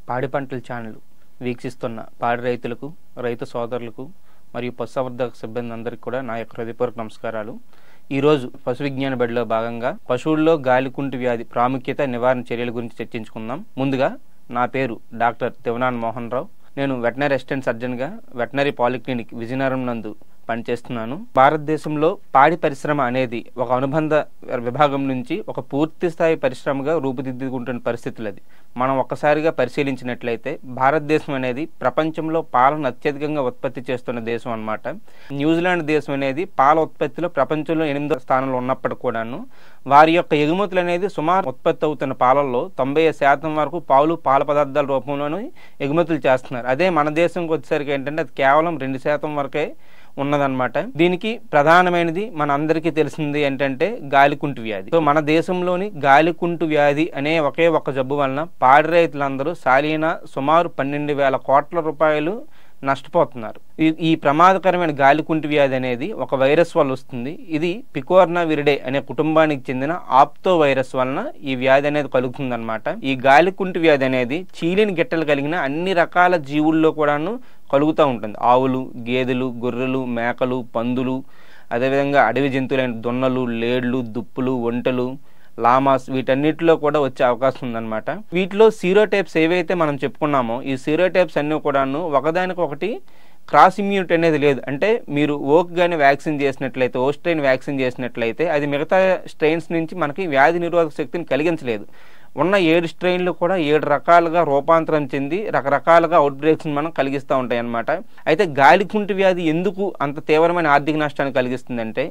పాడి పంటల ఛానల్ వీక్షిస్తున్న పాడి రైతులకు, రైతు సోదరులకు మరియు పశుసంవర్ధక సిబ్బంది అందరికీ కూడా నా యొక్క హృదయపూర్వక నమస్కారాలు. ఈరోజు పశు విజ్ఞాన బడిలో భాగంగా పశువుల్లో గాలికుంటు వ్యాధి ప్రాముఖ్యత, నివారణ చర్యల గురించి చర్చించుకుందాం. ముందుగా నా పేరు డాక్టర్ తివనాన్ మోహన్ రావు. నేను వెటనరీ అసిస్టెంట్ సర్జన్గా వెటనరీ పాలిక్లినిక్ విజయనగరం నందు పనిచేస్తున్నాను. భారతదేశంలో పాడి పరిశ్రమ అనేది ఒక అనుబంధ విభాగం నుంచి ఒక పూర్తి స్థాయి పరిశ్రమగా రూపుదిద్దుకుంటున్న పరిస్థితులు. అది మనం ఒక్కసారిగా పరిశీలించినట్లయితే భారతదేశం అనేది ప్రపంచంలో పాలను అత్యధికంగా ఉత్పత్తి చేస్తున్న దేశం అన్నమాట. న్యూజిలాండ్ దేశం అనేది పాల ఉత్పత్తిలో ప్రపంచంలో 8వ స్థానంలో ఉన్నప్పటికీ కూడాను వారి యొక్క ఎగుమతులు అనేది సుమారు ఉత్పత్తి అవుతున్న పాలల్లో 90% వరకు పాల పదార్థాల రూపంలోనే ఎగుమతులు చేస్తున్నారు. అదే మన దేశంకి వచ్చేసరికి ఏంటంటే అది కేవలం 2% వరకే ఉన్నదన్నమాట. దీనికి ప్రధానమైనది మన అందరికీ తెలిసింది ఏంటంటే గాలికుంటు వ్యాధి. సో మన దేశంలోని గాలికుంటు వ్యాధి అనే ఒకే ఒక జబ్బు వలన పాడి రైతులందరూ సాలీనా సుమారు 12,000 కోట్ల రూపాయలు నష్టపోతున్నారు. ఈ ప్రమాదకరమైన గాలికుంటు వ్యాధి అనేది ఒక వైరస్ వల్ల వస్తుంది. ఇది పికోర్నా విరిడే అనే కుటుంబానికి చెందిన ఆప్తో వైరస్ వలన ఈ వ్యాధి అనేది కలుగుతుంది అనమాట. ఈ గాలికుంటు వ్యాధి అనేది చీలిన గిట్టలు కలిగిన అన్ని రకాల జీవుల్లో కూడాను కలుగుతూ ఉంటుంది. ఆవులు, గేదెలు, గొర్రెలు, మేకలు, పందులు, అదేవిధంగా అడవి జంతువులైన దున్నలు, లేళ్లు, దుప్పులు, ఒంటెలు, లామాస్ వీటన్నిటిలో కూడా వచ్చే అవకాశం ఉందన్నమాట. వీటిలో సీరోటైప్స్ ఏవైతే మనం చెప్పుకున్నామో ఈ సీరోటైప్స్ అన్నీ కూడాను ఒకదానికొకటి క్రాస్ ఇమ్యూనిటీ అనేది లేదు. అంటే మీరు ఓక్ కానీ వ్యాక్సిన్ చేసినట్లయితే, ఓ స్ట్రెయిన్ వ్యాక్సిన్ చేసినట్లయితే అది మిగతా స్ట్రెయిన్స్ నుంచి మనకి వ్యాధి నిరోధక శక్తిని కలిగించలేదు. ఉన్న 7 స్ట్రెయిన్లు కూడా 7 రకాలుగా రూపాంతరం చెంది రకరకాలుగా అవుట్ బ్రేక్స్ మనం కలిగిస్తూ ఉంటాయి అన్నమాట. అయితే గాలికుంటు వ్యాధి ఎందుకు అంత తీవ్రమైన ఆర్థిక నష్టాన్ని కలిగిస్తుందంటే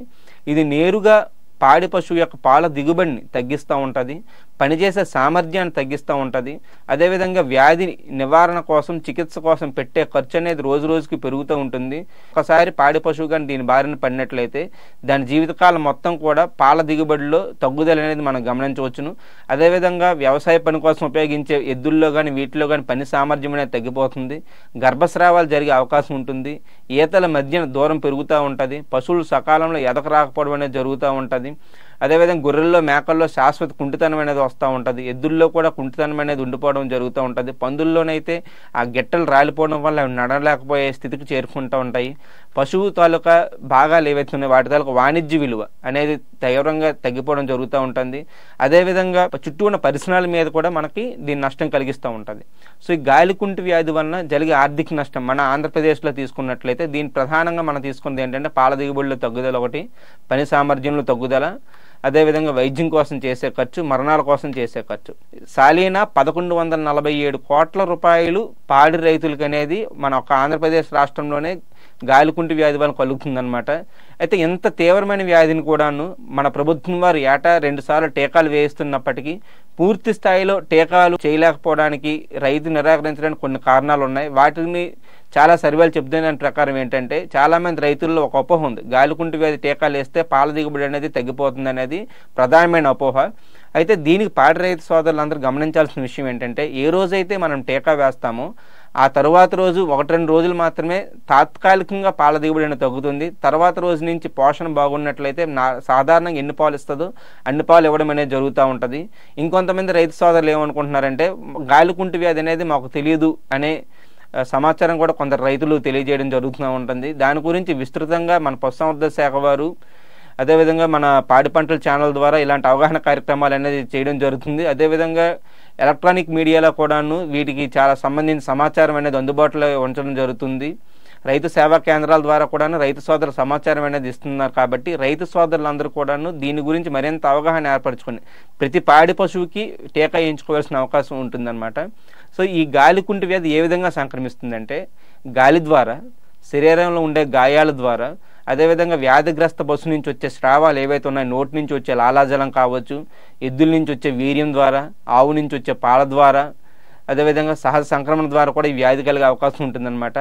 ఇది నేరుగా పాడి పశువు యొక్క పాల దిగుబడిని తగ్గిస్తూ ఉంటుంది, పనిచేసే సామర్థ్యాన్ని తగ్గిస్తూ ఉంటుంది. అదేవిధంగా వ్యాధి నివారణ కోసం, చికిత్స కోసం పెట్టే ఖర్చు అనేది రోజు రోజుకి పెరుగుతూ ఉంటుంది. ఒకసారి పాడి పశువు కానీ దీని బారిన పడినట్లయితే దాని జీవితకాలం మొత్తం కూడా పాల దిగుబడిలో తగ్గుదల అనేది మనం గమనించవచ్చును. అదేవిధంగా వ్యవసాయ పని కోసం ఉపయోగించే ఎద్దుల్లో కానీ వీటిలో కానీ పని సామర్థ్యం అనేది తగ్గిపోతుంది. గర్భస్రావాలు జరిగే అవకాశం ఉంటుంది. ఈతల మధ్యన దూరం పెరుగుతూ ఉంటుంది. పశువులు సకాలంలో ఎదక రాకపోవడం అనేది జరుగుతూ ఉంటుంది. అదేవిధంగా గొర్రెల్లో, మేకల్లో శాశ్వత కుంటితనం అనేది వస్తూ ఉంటుంది. ఎద్దుల్లో కూడా కుంటితనం అనేది ఉండిపోవడం జరుగుతూ ఉంటుంది. పందుల్లోనైతే ఆ గిట్టలు రాలిపోవడం వల్ల అవి నడలేకపోయే స్థితికి చేరుకుంటూ ఉంటాయి. పశువు తాలూకా భాగాలు ఏవైతే ఉన్నాయో వాటి తాలూకా వాణిజ్య విలువ అనేది తీవ్రంగా తగ్గిపోవడం జరుగుతూ ఉంటుంది. అదేవిధంగా చుట్టూ ఉన్న పరిసరాల మీద కూడా మనకి దీని నష్టం కలిగిస్తూ ఉంటుంది. సో ఈ గాలికుంటు వ్యాధి వలన జరిగే ఆర్థిక నష్టం మన ఆంధ్రప్రదేశ్లో తీసుకున్నట్లయితే దీని ప్రధానంగా మనం తీసుకున్నది ఏంటంటే పాల దిగుబడిలో తగ్గుదల ఒకటి, పని సామర్థ్యంలో తగ్గుదల, అదేవిధంగా వైద్యం కోసం చేసే ఖర్చు, మరణాల కోసం చేసే ఖర్చు. సాలీనా 1147 కోట్ల రూపాయలు పాడి రైతులకు అనేది మన ఒక ఆంధ్రప్రదేశ్ రాష్ట్రంలోనే గాలికుంటు వ్యాధి వల్ల కలుగుతుందన్నమాట. అయితే ఎంత తీవ్రమైన వ్యాధిని కూడాను మన ప్రభుత్వం వారు ఏటా 2 సార్లు టీకాలు వేయిస్తున్నప్పటికీ పూర్తి స్థాయిలో టీకాలు చేయలేకపోవడానికి, రైతు నిరాకరించడానికి కొన్ని కారణాలు ఉన్నాయి. వాటిని చాలా సర్వేలు చెప్తున్న దాని ప్రకారం ఏంటంటే చాలామంది రైతుల్లో ఒక అపోహ ఉంది. గాలికుంటు వ్యాధి టీకాలు వేస్తే పాల దిగుబడి అనేది తగ్గిపోతుంది అనేది ప్రధానమైన అపోహ. అయితే దీనికి పాడి రైతు సోదరులందరూ గమనించాల్సిన విషయం ఏంటంటే ఏ రోజైతే మనం టీకా వేస్తామో ఆ తర్వాత రోజు 1-2 రోజులు మాత్రమే తాత్కాలికంగా పాల దిగుబడి అనేది తగ్గుతుంది. తర్వాత రోజు నుంచి పోషణ బాగున్నట్లయితే సాధారణంగా ఎన్ని పాలు ఇస్తుందో అన్ని పాలు ఇవ్వడం అనేది జరుగుతూ ఉంటుంది. ఇంకొంతమంది రైతు సోదరులు ఏమనుకుంటున్నారంటే గాలికుంటు వ్యాధి అనేది మాకు తెలియదు అనే సమాచారం కూడా కొందరు రైతులు తెలియజేయడం జరుగుతూ ఉంటుంది. దాని గురించి విస్తృతంగా మన పశుసంవర్ధక శాఖ వారు, అదేవిధంగా మన పాడి పంటల ఛానల్ ద్వారా ఇలాంటి అవగాహన కార్యక్రమాలు అనేది చేయడం జరుగుతుంది. అదేవిధంగా ఎలక్ట్రానిక్ మీడియాలో కూడాను వీటికి చాలా సంబంధించిన సమాచారం అనేది అందుబాటులో ఉంచడం జరుగుతుంది. రైతు సేవా కేంద్రాల ద్వారా కూడాను రైతు సోదరుల సమాచారం అనేది ఇస్తున్నారు. కాబట్టి రైతు సోదరులందరూ కూడాను దీని గురించి మరింత అవగాహన ఏర్పరచుకుని ప్రతి పాడి పశువుకి టీకా వేయించుకోవాల్సిన అవకాశం ఉంటుందన్నమాట. సో ఈ గాలికుంటు వ్యాధి ఏ విధంగా సంక్రమిస్తుందంటే గాలి ద్వారా, శరీరంలో ఉండే గాయాల ద్వారా, అదేవిధంగా వ్యాధిగ్రస్త పశు నుంచి వచ్చే స్రావాలు ఏవైతే ఉన్నాయో నోటి నుంచి వచ్చే లాలాజలం కావచ్చు, ఎద్దుల నుంచి వచ్చే వీర్యం ద్వారా, ఆవు నుంచి వచ్చే పాల ద్వారా, అదేవిధంగా సహజ సంక్రమణ ద్వారా కూడా ఈ వ్యాధి కలిగే అవకాశం ఉంటుందన్నమాట.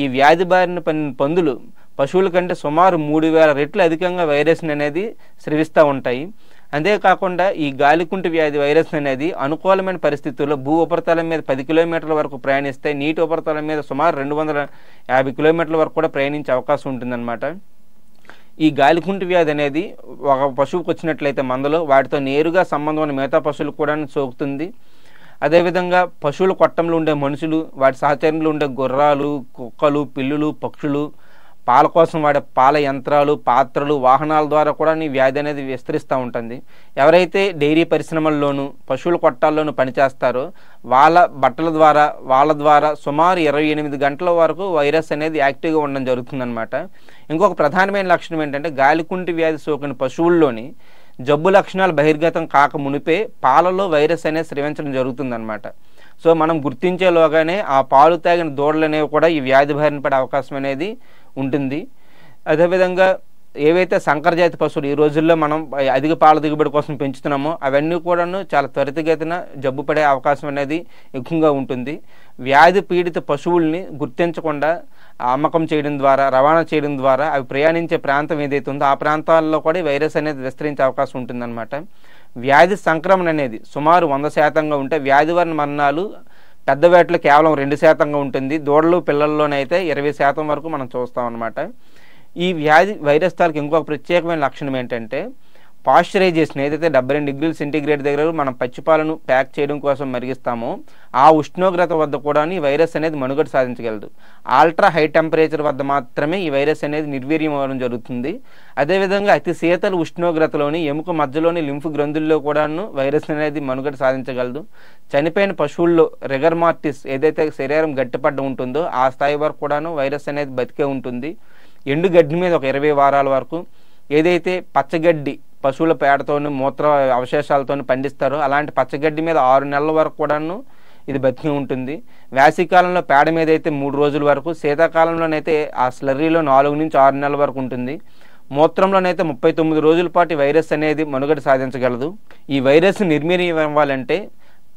ఈ వ్యాధి బారిన పందులు పశువుల కంటే సుమారు 3000 రెట్లు అధికంగా వైరస్ని అనేది స్రవిస్తూ ఉంటాయి. అంతేకాకుండా ఈ గాలికుంటు వ్యాధి వైరస్ అనేది అనుకూలమైన పరిస్థితుల్లో భూ ఉపరితలం మీద 10 కిలోమీటర్ల వరకు ప్రయాణిస్తే నీటి ఉపరితలం మీద సుమారు 250 కిలోమీటర్ల వరకు కూడా ప్రయాణించే అవకాశం ఉంటుందన్నమాట. ఈ గాలికుంటు వ్యాధి అనేది ఒక పశువుకు వచ్చినట్లయితే మందలో వాటితో నేరుగా సంబంధం ఉన్న మిగతా పశువులు కూడా సోకుతుంది. అదేవిధంగా పశువుల కొట్టంలో ఉండే మనుషులు, వాటి సహచరులు ఉండే గుర్రాలు, కుక్కలు, పిల్లులు, పక్షులు, పాల కోసం వాడే పాల యంత్రాలు, పాత్రలు, వాహనాల ద్వారా కూడా ఈ వ్యాధి అనేది విస్తరిస్తూ ఉంటుంది. ఎవరైతే డైరీ పరిశ్రమల్లోనూ పశువుల కొట్టాల్లోనూ పనిచేస్తారో వాళ్ళ ద్వారా సుమారు 28 గంటల వరకు వైరస్ అనేది యాక్టివ్గా ఉండడం జరుగుతుందన్నమాట. ఇంకొక ప్రధానమైన లక్షణం ఏంటంటే గాలికుంటి వ్యాధి సోకిన పశువుల్లోని జబ్బు లక్షణాలు బహిర్గతం కాక మునిపే పాలలో వైరస్ అనేది స్రవించడం జరుగుతుందన్నమాట. సో మనం గుర్తించేలోగానే ఆ పాలు తాగిన దూడలు అనేవి కూడా ఈ వ్యాధి బారిన పడే అవకాశం అనేది ఉంటుంది. అదేవిధంగా ఏవైతే సంకరజాతి పశువులు ఈ రోజుల్లో మనం అధిక పాల దిగుబడి కోసం పెంచుతున్నామో అవన్నీ కూడాను చాలా త్వరితగతిన జబ్బు పడే అవకాశం అనేది ఎక్కువగా ఉంటుంది. వ్యాధి పీడిత పశువుల్ని గుర్తించకుండా అమ్మకం చేయడం ద్వారా, రవాణా చేయడం ద్వారా అవి ప్రయాణించే ప్రాంతం ఏదైతే ఉందో ఆ ప్రాంతాల్లో కూడా వైరస్ అనేది విస్తరించే అవకాశం ఉంటుందన్నమాట. వ్యాధి సంక్రమణ అనేది సుమారు 100% ఉంటే వ్యాధి వలన మరణాలు పెద్ద వేటలో కేవలం 2% ఉంటుంది. దూడలు పిల్లల్లోనైతే 20% వరకు మనం చూస్తాం అన్నమాట. ఈ వ్యాధి వైరస్ తాలూకు ఇంకొక ప్రత్యేకమైన లక్షణం ఏంటంటే పాశ్చరైజేషన్. ఏదైతే 72 డిగ్రీల సెంటీగ్రేడ్ దగ్గర మనం పచ్చిపాలను ప్యాక్ చేయడం కోసం మరిగిస్తామో ఆ ఉష్ణోగ్రత వద్ద కూడా ఈ వైరస్ అనేది మనుగడ సాధించగలదు. అల్ట్రా హై టెంపరేచర్ వద్ద మాత్రమే ఈ వైరస్ అనేది నిర్వీర్యం అవ్వడం జరుగుతుంది. అదేవిధంగా అతి శీతల ఉష్ణోగ్రతలోని ఎముక మధ్యలోని లింఫ్ గ్రంథుల్లో కూడాను వైరస్ అనేది మనుగడ సాధించగలదు. చనిపోయిన పశువుల్లో రిగర్ మార్టిస్ ఏదైతే శరీరం గట్టిపడ్డ ఉంటుందో ఆ స్థాయి వరకు కూడాను వైరస్ అనేది బతికే ఉంటుంది. ఎండుగడ్డి మీద ఒక 20 వారాల వరకు, ఏదైతే పచ్చగడ్డి పశువుల పేడతోని మూత్ర అవశేషాలతో పండిస్తారో అలాంటి పచ్చగడ్డి మీద 6 నెలల వరకు కూడాను ఇది బతికి ఉంటుంది. వేసవికాలంలో పేడ మీద అయితే 3 రోజుల వరకు, శీతాకాలంలోనైతే ఆ స్లర్రీలో 4 నుంచి 6 నెలల వరకు ఉంటుంది. మూత్రంలోనైతే 39 రోజుల పాటు వైరస్ అనేది మనుగడ సాధించగలదు. ఈ వైరస్ నిర్మీర్యం అవ్వాలంటే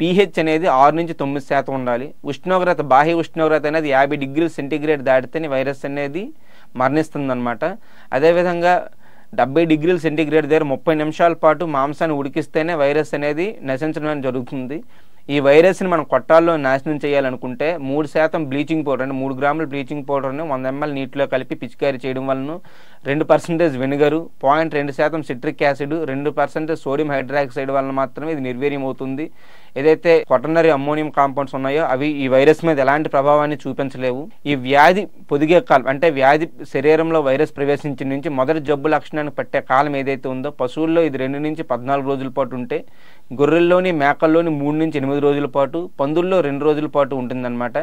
pH అనేది 6 నుంచి 9% ఉండాలి. ఉష్ణోగ్రత, బాహ్య ఉష్ణోగ్రత అనేది 50 డిగ్రీల సెంటీగ్రేడ్ దాటితేనే వైరస్ అనేది మరణిస్తుందన్నమాట. అదేవిధంగా 70 డిగ్రీల సెంటీగ్రేడ్ దగ్గర 30 నిమిషాల పాటు మాంసాన్ని ఉడికిస్తేనే వైరస్ అనేది నశించడం జరుగుతుంది. ఈ వైరస్ని మనం కొట్టాల్లో నాశనం చేయాలనుకుంటే 3% బ్లీచింగ్ పౌడర్, అంటే 3 గ్రాముల బ్లీచింగ్ పౌడర్ని 100 ml నీటిలో కలిపి పిచికారీ చేయడం వలన 2% vinegar, 0.2% citric acid, 2% sodium hydroxide వలన మాత్రమే ఇది నిర్వీర్యం అవుతుంది. ఏదైతే క్వాటర్నరీ అమ్మోనియం కాంపౌండ్స్ ఉన్నాయో అవి ఈ వైరస్ మీద ఎలాంటి ప్రభావాన్ని చూపించలేవు. ఈ వ్యాధి పొదిగే కాలం, అంటే వ్యాధి శరీరంలో వైరస్ ప్రవేశించిన నుంచి మొదటి జబ్బు లక్షణాన్ని పట్టే కాలం ఏదైతే ఉందో పశువుల్లో ఇది 2 నుంచి 14 రోజుల పాటు ఉంటే, గొర్రెల్లోని మేకల్లోని 3 నుంచి 8 రోజుల పాటు, పందుల్లో 2 రోజుల పాటు ఉంటుందన్నమాట.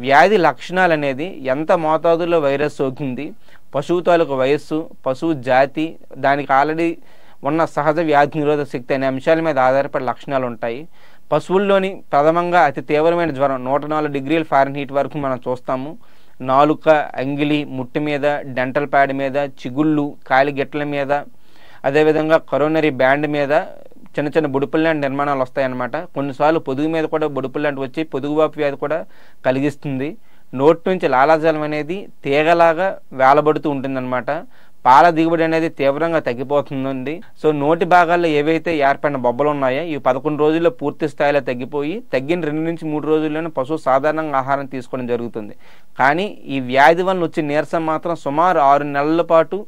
వ్యాధి లక్షణాలు అనేది ఎంత మోతాదులో వైరస్ సోకింది, పశువు తాలూకు వయస్సు, పశువు జాతి, దానికి ఆల్రెడీ ఉన్న సహజ వ్యాధి నిరోధక శక్తి అనే అంశాల మీద ఆధారపడి లక్షణాలు ఉంటాయి. పశువుల్లోని ప్రథమంగా అతి తీవ్రమైన జ్వరం 104 డిగ్రీల ఫారెన్హీట్ వరకు మనం చూస్తాము. నాలుక, అంగిలి, ముట్టి మీద, డెంటల్ ప్యాడ్ మీద, చిగుళ్ళు, కాలి గిట్టల మీద, అదేవిధంగా కరోనరీ బ్యాండ్ మీద చిన్న చిన్న బొడుపుల లాంటి నిర్మాణాలు వస్తాయన్నమాట. కొన్నిసార్లు పొదుగు మీద కూడా బొడుపుల లాంటి వచ్చి పొదుగువాపు వ్యాధి కూడా కలిగిస్తుంది. నోటి నుంచి లాలాజలం అనేది తీగలాగా వేలబడుతూ ఉంటుందన్నమాట. పాల దిగుబడి అనేది తీవ్రంగా తగ్గిపోతుంది. సో నోటి భాగాల్లో ఏవైతే ఏర్పడిన బొబ్బలు ఉన్నాయో ఇవి 11 రోజుల్లో పూర్తి స్థాయిలో తగ్గిన 2 నుంచి 3 రోజుల్లోనే పశువు సాధారణంగా ఆహారం తీసుకోవడం జరుగుతుంది. కానీ ఈ వ్యాధి వలన వచ్చే నీరసం మాత్రం సుమారు 6 నెలల పాటు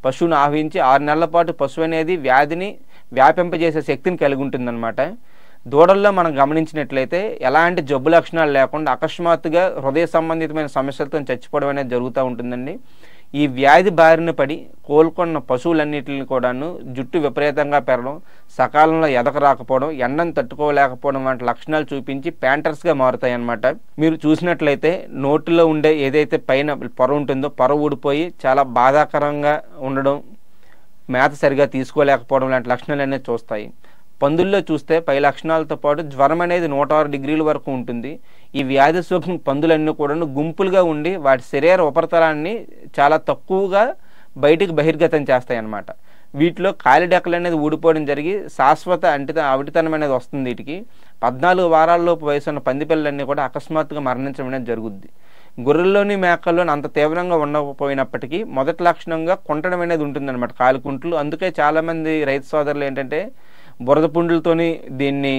పశువును ఆవహించి 6 నెలల పాటు పశువు అనేది వ్యాధిని వ్యాపింపజేసే శక్తిని కలిగి ఉంటుందన్నమాట. దూడల్లో మనం గమనించినట్లయితే ఎలాంటి జబ్బు లక్షణాలు లేకుండా అకస్మాత్తుగా హృదయ సంబంధితమైన సమస్యలతో చచ్చిపోవడం అనేది జరుగుతూ ఉంటుందండి. ఈ వ్యాధి బారిన పడి కోలుకున్న పశువులన్నిటిని కూడాను జుట్టు విపరీతంగా పెరగడం, సకాలంలో ఎదక రాకపోవడం, ఎండను తట్టుకోలేకపోవడం వంటి లక్షణాలు చూపించి ప్యాంటర్స్గా మారుతాయి అన్నమాట. మీరు చూసినట్లయితే నోటిలో ఉండే ఏదైతే పైన పొర ఉంటుందో పొర ఊడిపోయి చాలా బాధాకరంగా ఉండడం, మేత సరిగా తీసుకోలేకపోవడం లాంటి లక్షణాలు అనేది చూస్తాయి. పందుల్లో చూస్తే పై లక్షణాలతో పాటు జ్వరం అనేది 106 డిగ్రీల వరకు ఉంటుంది. ఈ వ్యాధి సోకిన పందులన్నీ కూడా గుంపులుగా ఉండి వాటి శరీర ఉపరితలాన్ని చాలా తక్కువగా బయటికి బహిర్గతం చేస్తాయి అన్నమాట. వీటిలో కాలిడెక్కలు అనేది ఊడిపోవడం జరిగి శాశ్వత అవిటితనం అనేది వస్తుంది. వీటికి 14 వారాల్లోపు వయసున్న పందిపిల్లలన్నీ కూడా అకస్మాత్తుగా మరణించడం అనేది జరుగుద్ది. గొర్రెల్లోని మేకల్లోని అంత తీవ్రంగా ఉండకపోయినప్పటికీ మొదటి లక్షణంగా కుంటడం అనేది ఉంటుందన్నమాట, కాలికుంట్లు. అందుకే చాలామంది రైతు సోదరులు ఏంటంటే బురద పుండులతోని దీన్ని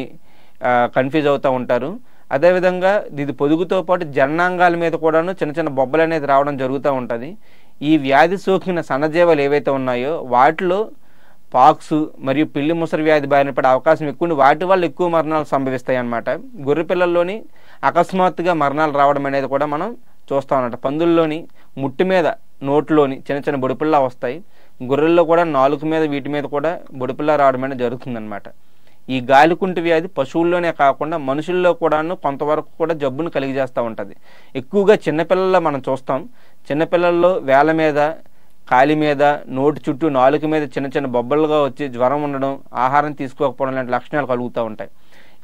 కన్ఫ్యూజ్ అవుతూ ఉంటారు. అదేవిధంగా ఇది పొదుగుతో పాటు జననాంగాల మీద కూడాను చిన్న చిన్న బొబ్బలు అనేది రావడం జరుగుతూ ఉంటుంది. ఈ వ్యాధి సోకిన సన్నజీవాలు ఏవైతే ఉన్నాయో వాటిలో పాక్స్ మరియు పిల్లి ముసలి వ్యాధి బారిన పడే అవకాశం ఎక్కువ, వాటి వల్ల ఎక్కువ మరణాలు సంభవిస్తాయి అన్నమాట. గొర్రె పిల్లల్లోని అకస్మాత్తుగా మరణాలు రావడం అనేది కూడా మనం చూస్తాం అన్నమాట. పందుల్లోని ముట్టి మీద నోట్లోని చిన్న చిన్న బొడిపిల్లా వస్తాయి. గొర్రెల్లో కూడా నాలుక మీద వీటి మీద కూడా బొడిపిల్లా రావడం అనేది జరుగుతుందన్నమాట. ఈ గాలికుంటు వ్యాధి పశువుల్లోనే కాకుండా మనుషుల్లో కూడాను కొంతవరకు కూడా జబ్బును కలిగజేస్తూ ఉంటుంది. ఎక్కువగా చిన్నపిల్లల్లో మనం చూస్తాం. చిన్నపిల్లల్లో వేళ్ళ మీద, కాలి మీద, నోటి చుట్టూ, నాలుక మీద చిన్న చిన్న బొబ్బలుగా వచ్చి జ్వరం ఉండడం, ఆహారం తీసుకోకపోవడం లాంటి లక్షణాలు కలుగుతూ ఉంటాయి.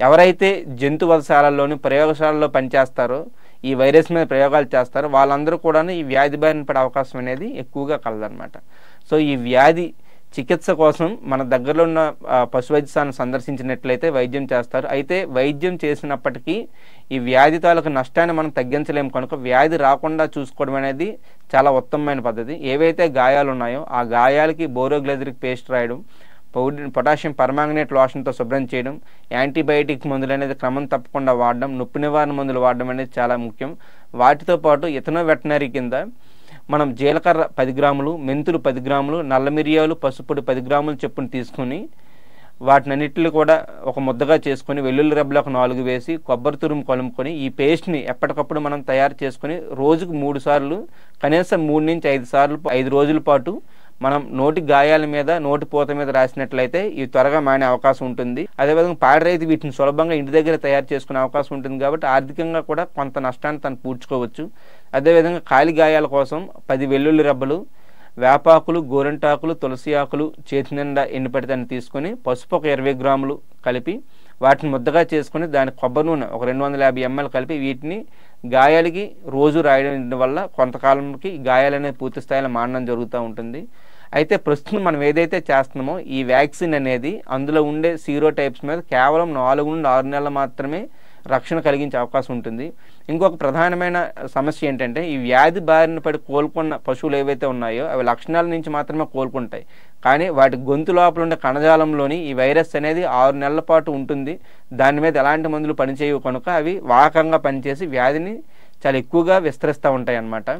ఎవరైతే జంతువధశాలల్లోని ప్రయోగశాలలో పనిచేస్తారో, ఈ వైరస్ మీద ప్రయోగాలు చేస్తారో వాళ్ళందరూ కూడా ఈ వ్యాధి బారిన పడే అవకాశం అనేది ఎక్కువగా కలదన్నమాట. సో ఈ వ్యాధి చికిత్స కోసం మన దగ్గరలో ఉన్న పశు వైద్యశాలను సందర్శించినట్లయితే వైద్యం చేస్తారు. అయితే వైద్యం చేసినప్పటికీ ఈ వ్యాధి తాలూకు నష్టాన్ని మనం తగ్గించలేము కనుక వ్యాధి రాకుండా చూసుకోవడం అనేది చాలా ఉత్తమమైన పద్ధతి. ఏవైతే గాయాలు ఉన్నాయో ఆ గాయాలకి బోరోగ్లైజరిక్ పేస్ట్ రాయడం, పొటాషియం పర్మాంగనేట్ లోషన్తో శుభ్రం చేయడం, యాంటీబయాటిక్ మందులు అనేది క్రమం తప్పకుండా వాడడం, నొప్పి నివారణ మందులు వాడడం అనేది చాలా ముఖ్యం. వాటితో పాటు ఇథనో వెటనరీ కింద మనం జీలకర్ర 10 గ్రాములు, మెంతులు 10 గ్రాములు, నల్ల మిరియాలు, పసుపొడి 10 గ్రాములు చొప్పున తీసుకుని వాటినన్నిటిని కూడా ఒక ముద్దగా చేసుకుని వెల్లుల్లి రెబ్బలకు 4 వేసి కొబ్బరి తురుము కలుపుకొని ఈ పేస్ట్ని ఎప్పటికప్పుడు మనం తయారు చేసుకుని రోజుకు 3 సార్లు, కనీసం 3 నుంచి 5 సార్లు 5 రోజుల పాటు మనం నోటి గాయాల మీద, నోటి పూత మీద రాసినట్లయితే ఇవి త్వరగా మానే అవకాశం ఉంటుంది. అదేవిధంగా పాడి రైతు వీటిని సులభంగా ఇంటి దగ్గర తయారు చేసుకునే అవకాశం ఉంటుంది కాబట్టి ఆర్థికంగా కూడా కొంత నష్టాన్ని తను పూడ్చుకోవచ్చు. అదేవిధంగా కాలి గాయాల కోసం 10 వెల్లుల్లి రెబ్బలు, వేపాకులు, గోరింటాకులు, తులసి ఆకులు చేతి నిండా ఎండిపెడితేని తీసుకొని పసుపు ఒక 20 గ్రాములు కలిపి వాటిని ముద్దగా చేసుకుని దాని కొబ్బరి నూనె ఒక 250 ml కలిపి వీటిని గాయాలకి రోజు రాయడం వల్ల కొంతకాలంకి గాయాలు అనేది పూర్తి స్థాయిలో మానడం జరుగుతూ ఉంటుంది. అయితే ప్రస్తుతం మనం ఏదైతే చేస్తున్నామో ఈ వ్యాక్సిన్ అనేది అందులో ఉండే సీరో టైప్స్ మీద కేవలం 4 నుండి 6 నెలలు మాత్రమే రక్షణ కలిగించే అవకాశం ఉంటుంది. ఇంకొక ప్రధానమైన సమస్య ఏంటంటే ఈ వ్యాధి బారిన పడి కోలుకున్న పశువులు ఏవైతే ఉన్నాయో అవి లక్షణాల నుంచి మాత్రమే కోలుకుంటాయి. కానీ వాటి గొంతు లోపల ఉండే కణజాలంలోని ఈ వైరస్ అనేది 6 నెలల పాటు ఉంటుంది. దాని మీద ఎలాంటి మందులు పనిచేయవు కనుక అవి వాహకంగా పనిచేసి వ్యాధిని చాలా ఎక్కువగా విస్తరిస్తూ ఉంటాయి అన్నమాట.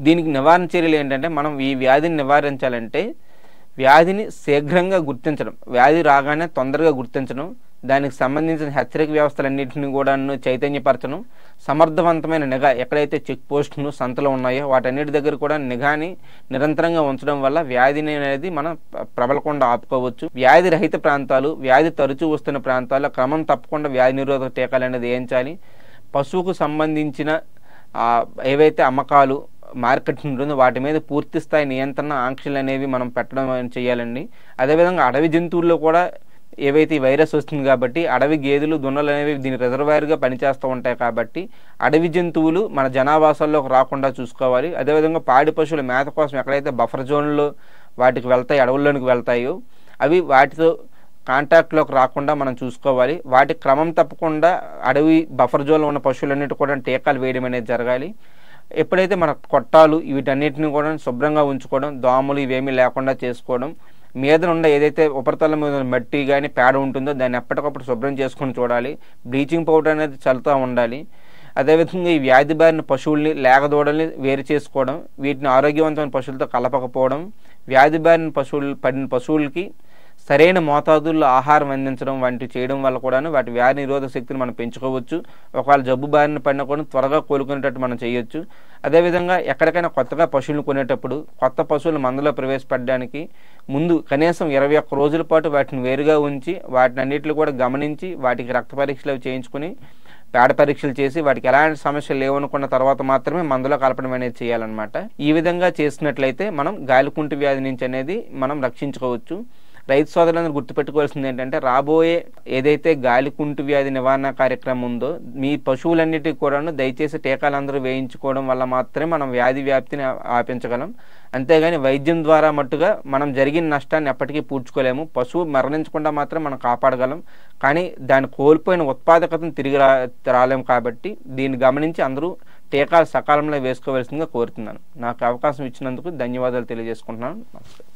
దీనికి నివారణ చర్యలు ఏంటంటే మనం ఈ వ్యాధిని నివారించాలంటే వ్యాధిని శీఘ్రంగా గుర్తించడం, వ్యాధి రాగానే తొందరగా గుర్తించడం, దానికి సంబంధించిన హెచ్చరిక వ్యవస్థలన్నింటినీ కూడా చైతన్యపరచడం, సమర్థవంతమైన నిఘా ఎక్కడైతే చెక్ పోస్టులు సంతలు ఉన్నాయో వాటన్నిటి దగ్గర కూడా నిఘాని నిరంతరంగా ఉంచడం వల్ల వ్యాధిని అనేది మనం ప్రబలకుండా ఆపుకోవచ్చు. వ్యాధి రహిత ప్రాంతాలు, వ్యాధి తరచూ వస్తున్న ప్రాంతాల్లో క్రమం తప్పకుండా వ్యాధి నిరోధక టీకాలు అనేది వేయించాలి. పశువుకు సంబంధించిన ఏవైతే అమ్మకాలు మార్కెట్ ఉంటుందో వాటి మీద పూర్తి స్థాయి నియంత్రణ ఆంక్షలు అనేవి మనం పెట్టడం చేయాలండి. అదేవిధంగా అడవి జంతువుల్లో కూడా ఏవైతే ఈ వైరస్ వస్తుంది కాబట్టి అడవి గేదెలు, దున్నలు అనేవి దీని రిజర్వాయర్గా పనిచేస్తూ ఉంటాయి కాబట్టి అడవి జంతువులు మన జనావాసాల్లోకి రాకుండా చూసుకోవాలి. అదేవిధంగా పాడి పశువుల మేత కోసం ఎక్కడైతే బఫర్ జోన్లో వాటికి వెళ్తాయి, అడవుల్లోనికి వెళ్తాయో అవి వాటితో కాంటాక్ట్లోకి రాకుండా మనం చూసుకోవాలి. వాటి క్రమం తప్పకుండా అడవి బఫర్ జోన్లో ఉన్న పశువులన్నిటి కూడా టీకాలు వేయడం అనేది జరగాలి. ఎప్పుడైతే మన కొట్టాలు వీటన్నిటిని కూడా శుభ్రంగా ఉంచుకోవడం, దోమలు ఇవేమీ లేకుండా చేసుకోవడం, మీద ఉండే ఏదైతే ఉపరితలం మీద మట్టి కానీ పేడ ఉంటుందో దాన్ని ఎప్పటికప్పుడు శుభ్రం చేసుకొని చూడాలి. బ్లీచింగ్ పౌడర్ అనేది చల్లుతూ ఉండాలి. అదేవిధంగా ఈ వ్యాధి బారిన పశువుల్ని, లేగదూడల్ని వేరు చేసుకోవడం, వీటిని ఆరోగ్యవంతమైన పశువులతో కలపకపోవడం, వ్యాధి బారిన పడిన పశువులకి సరైన మోతాదుల్లో ఆహారం అందించడం వంటివి చేయడం వల్ల కూడా వాటి వ్యాధి నిరోధక శక్తిని మనం పెంచుకోవచ్చు. ఒకవేళ జబ్బు బారిన పడినా కూడా త్వరగా కోలుకునేటట్టు మనం చేయొచ్చు. అదేవిధంగా ఎక్కడికైనా కొత్తగా పశువులను కొనేటప్పుడు కొత్త పశువులు మందలో ప్రవేశపెట్టడానికి ముందు కనీసం 21 రోజుల పాటు వాటిని వేరుగా ఉంచి వాటిని అన్నింటిని కూడా గమనించి వాటికి రక్త పరీక్షలు చేయించుకుని పేడ పరీక్షలు చేసి వాటికి ఎలాంటి సమస్యలు లేవనుకున్న తర్వాత మాత్రమే మందులో కలపడం అనేది చేయాలన్నమాట. ఈ విధంగా చేసినట్లయితే మనం గాలికుంటు వ్యాధి నుంచి అనేది మనం రక్షించుకోవచ్చు. రైతు సోదరులందరూ గుర్తుపెట్టుకోవాల్సింది ఏంటంటే రాబోయే ఏదైతే గాలికుంటు వ్యాధి నివారణ కార్యక్రమం ఉందో మీ పశువులన్నిటికీ కూడాను దయచేసి టీకాలందరూ వేయించుకోవడం వల్ల మాత్రమే మనం వ్యాధి వ్యాప్తిని ఆపించగలం. అంతేగాని వైద్యం ద్వారా మట్టుగా మనం జరిగిన నష్టాన్ని ఎప్పటికీ పూడ్చుకోలేము. పశువు మరణించకుండా మాత్రం మనం కాపాడగలం, కానీ దాని కోల్పోయిన ఉత్పాదకతను తిరిగి రాలేము. కాబట్టి దీన్ని గమనించి అందరూ టీకాలు సకాలంలో వేసుకోవాల్సిందిగా కోరుతున్నాను. నాకు అవకాశం ఇచ్చినందుకు ధన్యవాదాలు తెలియజేసుకుంటున్నాను. నమస్కారం.